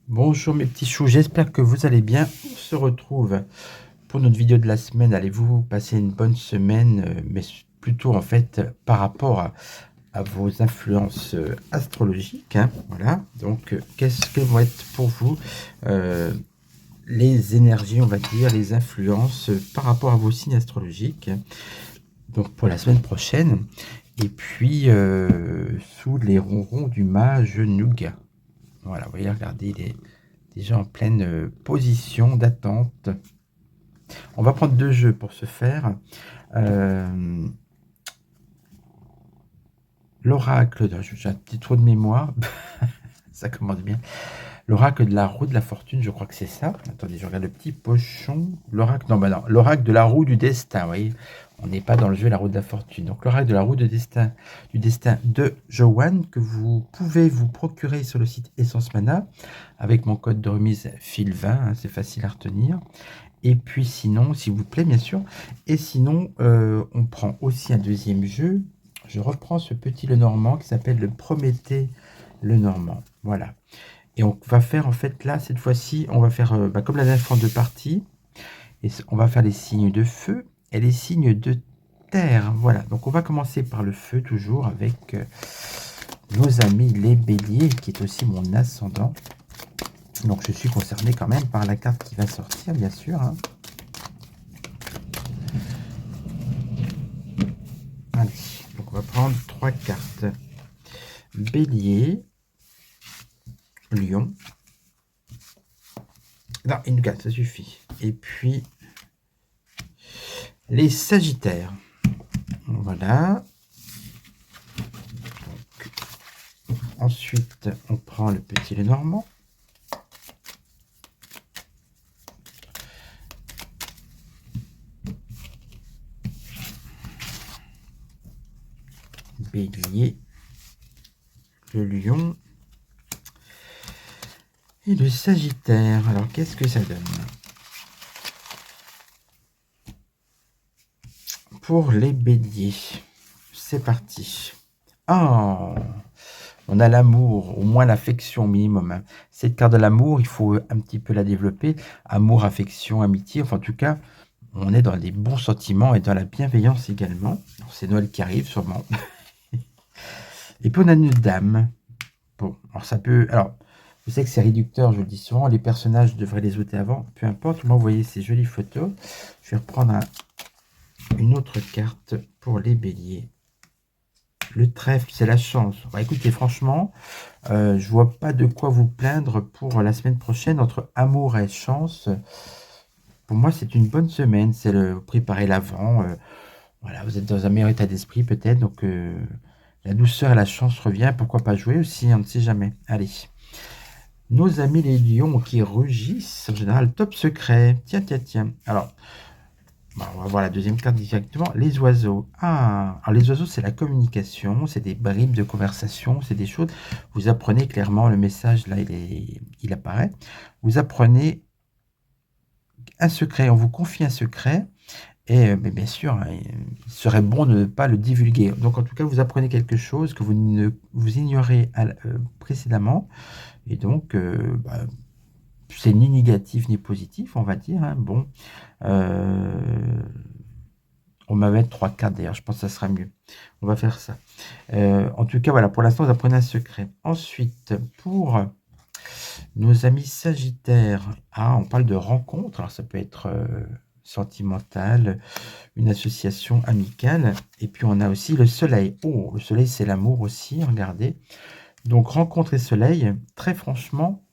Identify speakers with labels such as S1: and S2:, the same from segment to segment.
S1: Bonjour mes petits choux, j'espère que vous allez bien. On se retrouve pour notre vidéo de la semaine. Allez-vous passer une bonne semaine, mais plutôt en fait par rapport à vos influences astrologiques, hein, voilà. Donc, qu'est-ce que vont être pour vous les énergies, on va dire, les influences par rapport à vos signes astrologiques, donc pour la semaine prochaine. Et puis, sous les ronrons du mage Nougat. Voilà, vous voyez, regardez, il est déjà en pleine position d'attente. On va prendre 2 jeux pour ce faire. L'oracle, j'ai un petit trou de mémoire, ça commence bien. L'oracle de la roue de la fortune, je crois que c'est ça. Attendez, je regarde le petit pochon. L'oracle, non, bah non, l'oracle de la roue du destin, vous voyez. On n'est pas dans le jeu la roue de la fortune. Donc l'oracle de la roue de destin, du destin de Joanne, que vous pouvez vous procurer sur le site Essence Mana, avec mon code de remise FIL20, hein, c'est facile à retenir. Et puis sinon, s'il vous plaît, bien sûr. Et sinon, on prend aussi un deuxième jeu. Je reprends ce petit Lenormand qui s'appelle le Prométhée Lenormand. Voilà. Et on va faire en fait là, cette fois-ci, on va faire comme la dernière fois en 2 parties. Et on va faire les signes de feu et les signes de terre. Voilà. Donc on va commencer par le feu toujours avec nos amis les béliers, qui est aussi mon ascendant. Donc je suis concerné quand même par la carte qui va sortir, bien sûr, hein. Allez, donc on va prendre 3 cartes. Bélier, Lion. Non, une carte, ça suffit. Et puis, les Sagittaires. Voilà. Donc, ensuite, on prend le petit Lenormand. Bélier, le Lion et le Sagittaire. Alors, qu'est-ce que ça donne? Pour les béliers, c'est parti. Oh, on a l'amour, au moins l'affection minimum, hein. Cette carte de l'amour, il faut un petit peu la développer. Amour, affection, amitié, enfin en tout cas, on est dans les bons sentiments et dans la bienveillance également. C'est Noël qui arrive sûrement. Et puis on a une dame. Bon, alors ça peut... Alors, je sais que c'est réducteur, je le dis souvent, les personnages devraient les ôter avant, peu importe. Moi, vous voyez ces jolies photos. Je vais reprendre une autre carte pour les béliers. Le trèfle, c'est la chance. Bah, écoutez, franchement, je vois pas de quoi vous plaindre pour la semaine prochaine entre amour et chance. Pour moi, c'est une bonne semaine. C'est le préparer l'avant. Voilà, vous êtes dans un meilleur état d'esprit peut-être. Donc, la douceur et la chance revient. Pourquoi pas jouer aussi, on ne sait jamais. Allez. Nos amis les lions qui rugissent, en général, top secret. Tiens, tiens, tiens. Alors, bon, on va voir la deuxième carte directement. Les oiseaux. Ah, alors les oiseaux, c'est la communication, c'est des bribes de conversation, c'est des choses. Vous apprenez clairement le message, là, il apparaît. Vous apprenez un secret, on vous confie un secret. Et mais bien sûr, hein, il serait bon de ne pas le divulguer. Donc en tout cas, vous apprenez quelque chose que vous ignorez précédemment. Et donc, c'est ni négatif ni positif, on va dire, hein. Bon, on va mettre 3 cartes d'ailleurs, je pense que ça sera mieux. On va faire ça. En tout cas, voilà, pour l'instant, vous apprenez un secret. Ensuite, pour nos amis sagittaires, on parle de rencontre. Alors, ça peut être sentimental, une association amicale. Et puis, on a aussi le soleil. Oh, le soleil, c'est l'amour aussi, regardez. Donc, rencontre et soleil, très franchement,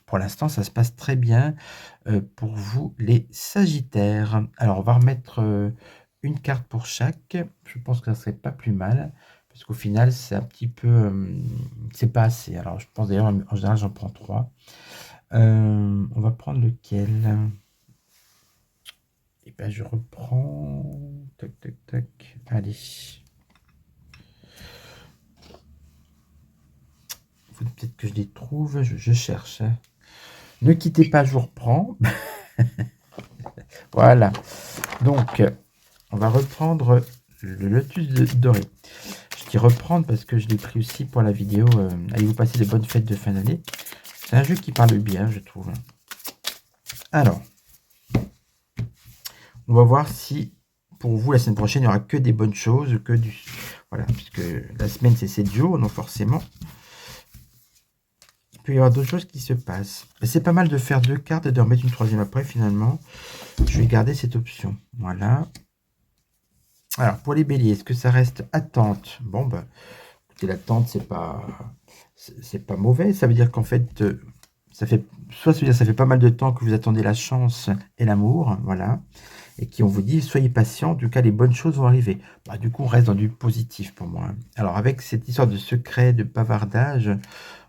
S1: pour l'instant, ça se passe très bien pour vous, les sagittaires. Alors, on va remettre une carte pour chaque. Je pense que ça serait pas plus mal. Parce qu'au final, c'est un petit peu... c'est pas assez. Alors, je pense d'ailleurs, en général, j'en prends 3. On va prendre lequel? Et ben, je reprends... Tac, tac, tac. Allez. Faut peut-être que je les trouve. Je cherche. Hein. Ne quittez pas, je vous reprends. Voilà. Donc, on va reprendre le lotus doré. Je dis reprendre parce que je l'ai pris aussi pour la vidéo. Allez-vous passer de bonnes fêtes de fin d'année. C'est un jeu qui parle bien, je trouve. Alors, on va voir si pour vous, la semaine prochaine, il n'y aura que des bonnes choses, que du... Voilà, puisque la semaine, c'est 7 jours, donc forcément, il peut y avoir d'autres choses qui se passent. C'est pas mal de faire 2 cartes et de remettre une 3e après, finalement. Je vais garder cette option. Voilà. Alors, pour les béliers, est-ce que ça reste attente? Bon, bah, écoutez, l'attente, c'est pas mauvais. Ça veut dire qu'en fait, ça veut dire ça fait pas mal de temps que vous attendez la chance et l'amour, voilà. Et qui on vous dit, soyez patient, en tout cas, les bonnes choses vont arriver. Bah, du coup, on reste dans du positif pour moi. Alors, avec cette histoire de secret, de bavardage,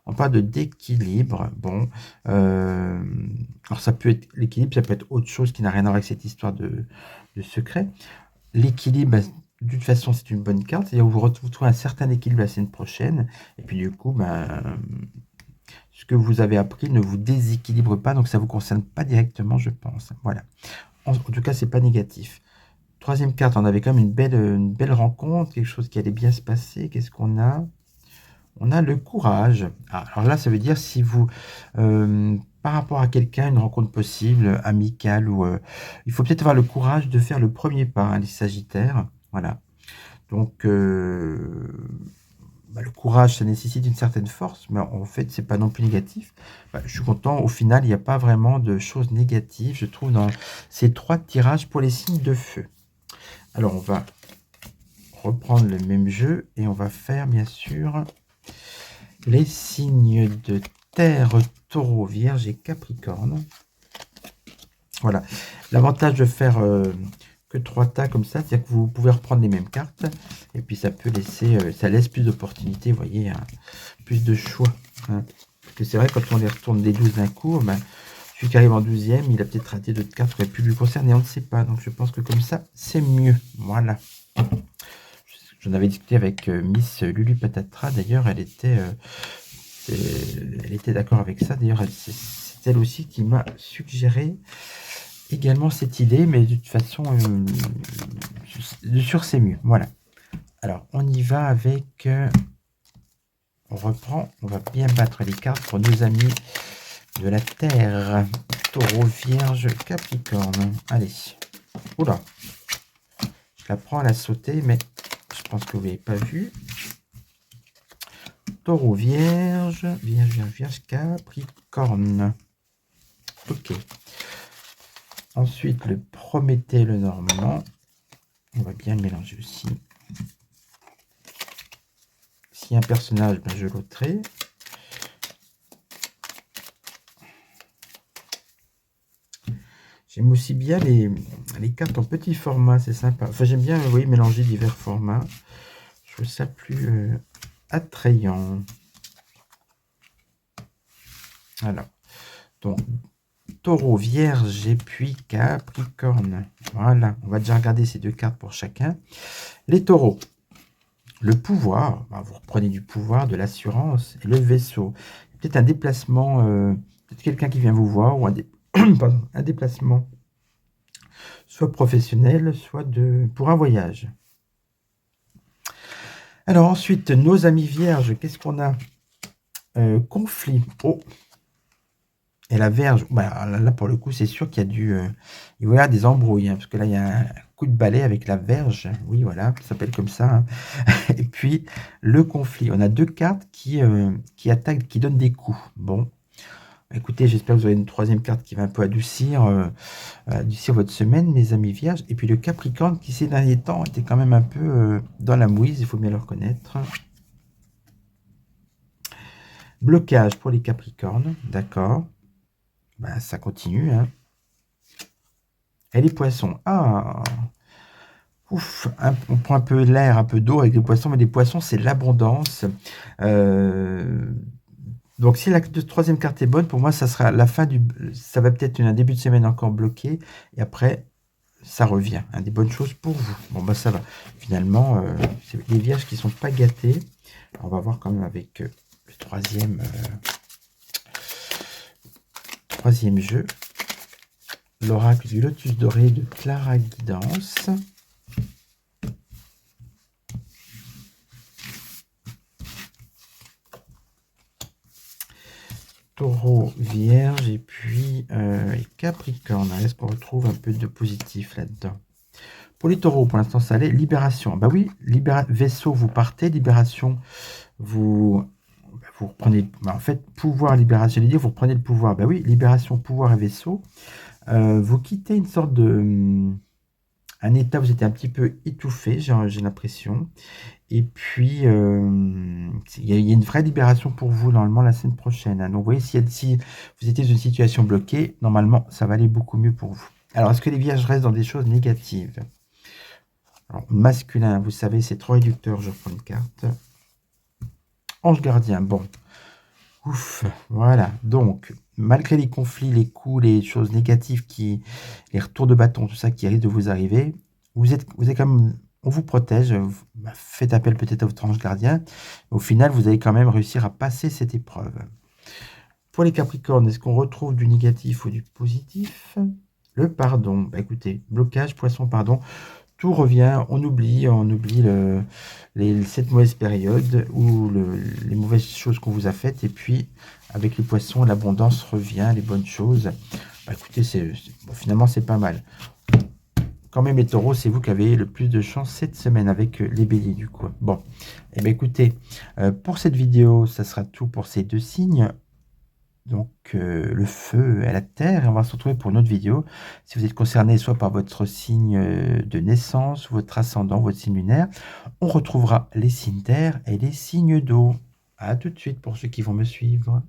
S1: on parle d'équilibre. Bon, alors ça peut être l'équilibre, ça peut être autre chose qui n'a rien à voir avec cette histoire de secret. L'équilibre, de toute façon, c'est une bonne carte. C'est-à-dire que vous retrouvez un certain équilibre la semaine prochaine. Et puis, du coup, ce que vous avez appris ne vous déséquilibre pas. Donc, ça ne vous concerne pas directement, je pense. Voilà. En tout cas, c'est pas négatif. 3e carte, on avait quand même une belle rencontre, quelque chose qui allait bien se passer. Qu'est-ce qu'on a? On a le courage. Ah, alors là, ça veut dire si vous, par rapport à quelqu'un, une rencontre possible, amicale, ou il faut peut-être avoir le courage de faire le premier pas, hein, les Sagittaires. Voilà. Donc, le courage, ça nécessite une certaine force, mais en fait, c'est pas non plus négatif. Je suis content. Au final, il n'y a pas vraiment de choses négatives, je trouve, dans ces 3 tirages pour les signes de feu. Alors, on va reprendre le même jeu et on va faire, bien sûr, les signes de terre, taureau, vierge et capricorne. Voilà. L'avantage de faire que 3 tas comme ça, c'est que vous pouvez reprendre les mêmes cartes. Et puis ça peut laisser, ça laisse plus d'opportunités, vous voyez, hein, plus de choix. Hein. Parce que c'est vrai, quand on les retourne les 12 d'un coup, celui qui arrive en 12e, il a peut-être raté d'autres cartes qui auraient pu lui concerner, on ne sait pas. Donc je pense que comme ça, c'est mieux. Voilà. J'en avais discuté avec Miss Lulu Patatra, d'ailleurs, elle était d'accord avec ça. D'ailleurs, c'est elle aussi qui m'a suggéré également cette idée, mais de toute façon, sûr, c'est mieux. Voilà. Alors, on y va avec... on reprend. On va bien battre les cartes pour nos amis de la Terre. Taureau, Vierge, Capricorne. Allez. Oula. Je la prends à la sauter, mais je pense que vous n'avez pas vu. Taureau, Vierge, Vierge, Capricorne. Ok. Ensuite, le Prométhée, le Normand. On va bien le mélanger aussi. S'il y a un personnage, je l'ôterai. J'aime aussi bien les cartes en petit format, c'est sympa. Enfin, j'aime bien, vous voyez, mélanger divers formats. Je trouve ça plus attrayant. Alors, donc, Taureau, Vierge et puis Capricorne. Voilà, on va déjà regarder ces 2 cartes pour chacun. Les taureaux, le pouvoir, vous reprenez du pouvoir, de l'assurance et le vaisseau. Peut-être un déplacement, peut-être quelqu'un qui vient vous voir ou un déplacement, soit professionnel, soit pour un voyage. Alors ensuite, nos amis vierges, qu'est-ce qu'on a? Conflit. Oh. Et la Vierge, là pour le coup, c'est sûr qu'il y a il va y avoir des embrouilles, hein, parce que là, il y a un coup de balai avec la Verge. Oui, voilà, ça s'appelle comme ça. Hein. Et puis, le conflit. On a 2 cartes qui attaquent, qui donnent des coups. Bon, écoutez, j'espère que vous aurez une 3e carte qui va un peu adoucir votre semaine, mes amis vierges. Et puis le Capricorne qui, ces derniers temps, était quand même un peu dans la mouise, il faut bien le reconnaître. Blocage pour les Capricornes, d'accord. Ça continue. Hein. Et les poissons. Ah, Ouf, on prend un peu l'air, un peu d'eau avec les poissons, mais les poissons, c'est l'abondance. Donc, si la troisième carte est bonne, pour moi, ça sera la fin du... Ça va peut-être un début de semaine encore bloqué, et après, ça revient. Hein, des bonnes choses pour vous. Bon, bah ça va. Finalement, c'est les vierges qui sont pas gâtés. On va voir quand même avec le troisième jeu. L'oracle du lotus doré de Clara Guidance. Taureau, Vierge et puis Capricorne. Est-ce qu'on retrouve un peu de positif là-dedans? Pour les taureaux, pour l'instant, ça allait. Libération. Bah oui, vaisseau, vous partez. Libération, vous reprenez. Bah, en fait, pouvoir, libération, j'allais dire, vous reprenez le pouvoir. Bah oui, libération, pouvoir et vaisseau. Vous quittez une sorte de... un état où vous étiez un petit peu étouffé, j'ai l'impression. Et puis, il y a une vraie libération pour vous, normalement, la semaine prochaine. Hein. Donc, vous voyez, si vous étiez dans une situation bloquée, normalement, ça va aller beaucoup mieux pour vous. Alors, est-ce que les vierges restent dans des choses négatives? Alors, masculin, vous savez, c'est trop réducteur. Je reprends une carte. Ange gardien, bon. Ouf, voilà. Donc, malgré les conflits, les coups, les choses négatives, les retours de bâton, tout ça qui risque de vous arriver, vous êtes quand même, on vous protège, faites appel peut-être à votre ange gardien. Au final, vous allez quand même réussir à passer cette épreuve. Pour les Capricornes, est-ce qu'on retrouve du négatif ou du positif? Le pardon. Bah, écoutez, blocage, poisson, pardon. Tout revient, on oublie cette mauvaise période ou les mauvaises choses qu'on vous a faites. Et puis, avec les poissons, l'abondance revient, les bonnes choses. Bah, écoutez, bon, finalement, c'est pas mal. Quand même, les taureaux, c'est vous qui avez le plus de chance cette semaine avec les béliers, du coup. Bon, et bien écoutez, pour cette vidéo, ça sera tout pour ces deux signes. Donc, le feu et la terre, et on va se retrouver pour une autre vidéo. Si vous êtes concerné soit par votre signe de naissance, votre ascendant, votre signe lunaire, on retrouvera les signes d'air et les signes d'eau. À tout de suite pour ceux qui vont me suivre.